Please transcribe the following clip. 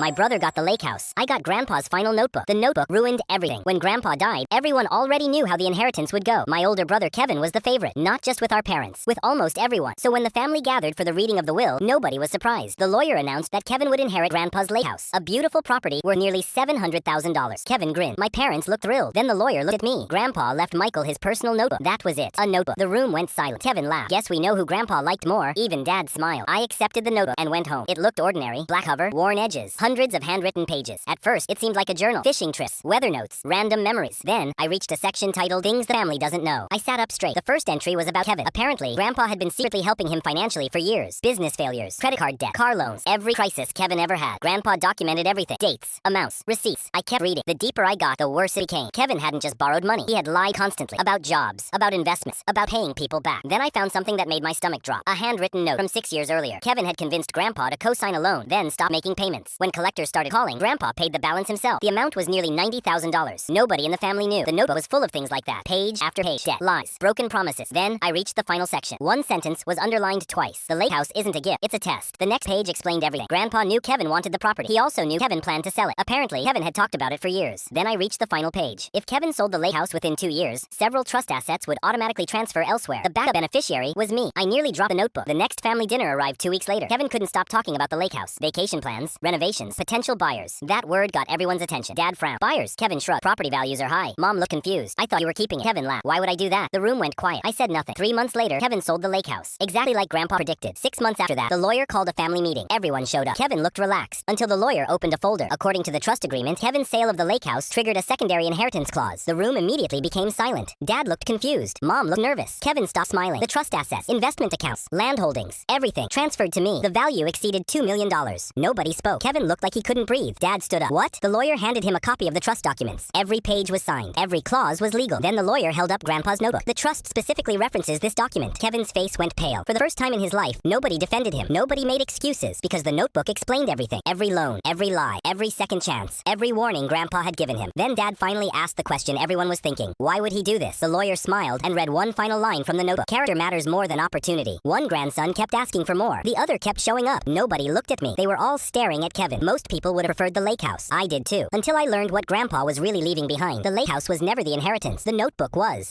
My brother got the lake house. I got Grandpa's final notebook. The notebook ruined everything. When Grandpa died, everyone already knew how the inheritance would go. My older brother Kevin was the favorite, not just with our parents, with almost everyone. So when the family gathered for the reading of the will, nobody was surprised. The lawyer announced that Kevin would inherit Grandpa's lake house, a beautiful property worth nearly $700,000. Kevin grinned. My parents looked thrilled. Then the lawyer looked at me. Grandpa left Michael his personal notebook. That was it. A notebook. The room went silent. Kevin laughed. Guess we know who Grandpa liked more. Even Dad smiled. I accepted the notebook and went home. It looked ordinary. Black cover, worn edges, hundreds of handwritten pages. At first, it seemed like a journal. Fishing trips, weather notes, random memories. Then, I reached a section titled Things the Family Doesn't Know. I sat up straight. The first entry was about Kevin. Apparently, Grandpa had been secretly helping him financially for years. Business failures, credit card debt, car loans, every crisis Kevin ever had. Grandpa documented everything. Dates, amounts, receipts. I kept reading. The deeper I got, the worse it became. Kevin hadn't just borrowed money. He had lied constantly about jobs, about investments, about paying people back. Then I found something that made my stomach drop. A handwritten note from 6 years earlier. Kevin had convinced Grandpa to co-sign a loan, then stop making payments. When collectors started calling, Grandpa paid the balance himself. The amount was nearly $90,000. Nobody in the family knew. The notebook was full of things like that. Page after page. Debt, lies, broken promises. Then I reached the final section. One sentence was underlined twice. The lake house isn't a gift, it's a test. The next page explained everything. Grandpa knew Kevin wanted the property. He also knew Kevin planned to sell it. Apparently, Kevin had talked about it for years. Then I reached the final page. If Kevin sold the lake house within 2 years, several trust assets would automatically transfer elsewhere. The backup beneficiary was me. I nearly dropped the notebook. The next family dinner arrived 2 weeks later. Kevin couldn't stop talking about the lake house. Vacation plans, renovations, potential buyers. That word got everyone's attention. Dad frowned. Buyers. Kevin shrugged. Property values are high. Mom looked confused. I thought you were keeping it. Kevin laughed. Why would I do that? The room went quiet. I said nothing. 3 months later, Kevin sold the lake house. Exactly like Grandpa predicted. 6 months after that, the lawyer called a family meeting. Everyone showed up. Kevin looked relaxed until the lawyer opened a folder. According to the trust agreement, Kevin's sale of the lake house triggered a secondary inheritance clause. The room immediately became silent. Dad looked confused. Mom looked nervous. Kevin stopped smiling. The trust assets, investment accounts, land holdings, everything transferred to me. The value exceeded $2 million. Nobody spoke. Kevin looked like he couldn't breathe. Dad stood up. What? The lawyer handed him a copy of the trust documents. Every page was signed. Every clause was legal. Then the lawyer held up Grandpa's notebook. The trust specifically references this document. Kevin's face went pale. For the first time in his life, nobody defended him. Nobody made excuses because the notebook explained everything. Every loan, every lie, every second chance, every warning Grandpa had given him. Then Dad finally asked the question everyone was thinking. Why would he do this? The lawyer smiled and read one final line from the notebook. Character matters more than opportunity. One grandson kept asking for more. The other kept showing up. Nobody looked at me. They were all staring at Kevin. Most people would have preferred the lake house. I did too. Until I learned what Grandpa was really leaving behind. The lake house was never the inheritance. The notebook was.